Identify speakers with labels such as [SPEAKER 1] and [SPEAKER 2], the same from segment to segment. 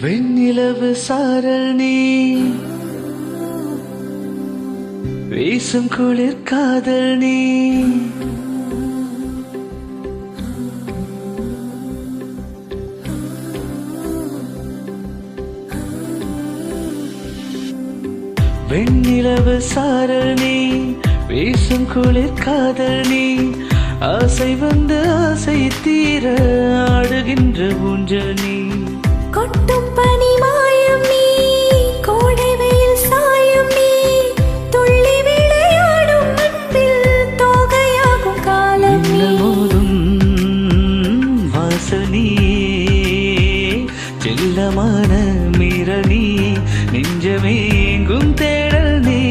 [SPEAKER 1] வெண்ணிலவு சாரல் நீ வீசும் குளிர் காதல் நீ வெண்ணிலவு சாரல் நீ வீசும் குளிர் காதல் நீ ஆசை வந்து ஆசை தீர ஆடுகின்ற ஊஞ்சல் நீ
[SPEAKER 2] கொட்டும் பனி மாயம் நீ கோடை வெயில் சாயம் நீ துள்ளி விளையாடும் அன்பில் தோகையாகும் காலம் நீ
[SPEAKER 1] மோதும் வாசல் நீ செல்லமான மீறல் நீ நெஞ்சமே எங்கும் தேடல் நீ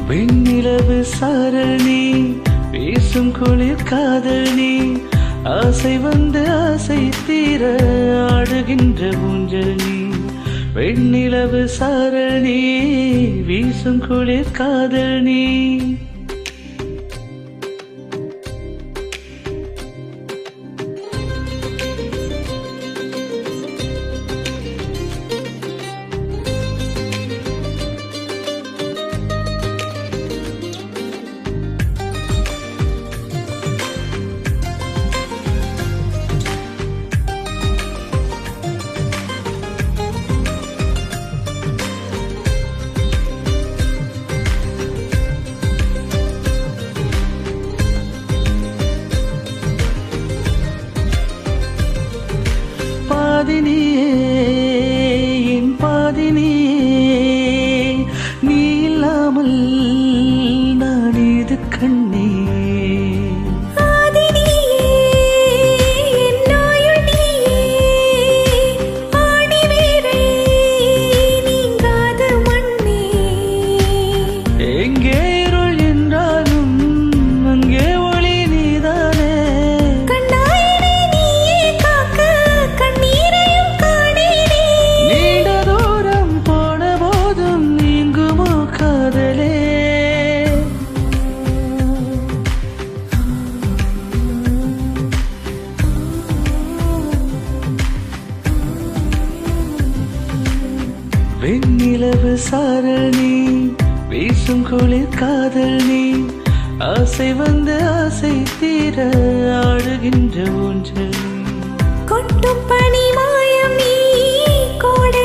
[SPEAKER 1] வெண்ணிலவு சாரல் நீ வீசும் குளிர் காதல் நீ ஆசை வந்து ஆசை தீர ஆடுகின்ற ஊஞ்சல் நீ வெண்ணிலவு சாரல் நீ வீசும் குளிர் காதல் நீ பாதினியே என் பாதினியே நீ இல்லாமல் நான் இது கண்ணே எங்கே இருள் என்றாலும் அங்கே ஒளி நீதானே நீண்ட தூரம் போன போதும் நீங்குமோ காதலே வெண்ணிலவு சாரல் நீ வீசும் குளிர் காதல் நீ ஆசை வந்து ஆசை தீர ஆடுகின்ற ஊஞ்சல்
[SPEAKER 2] கொட்டும் பனி மாயம் நீ கோடை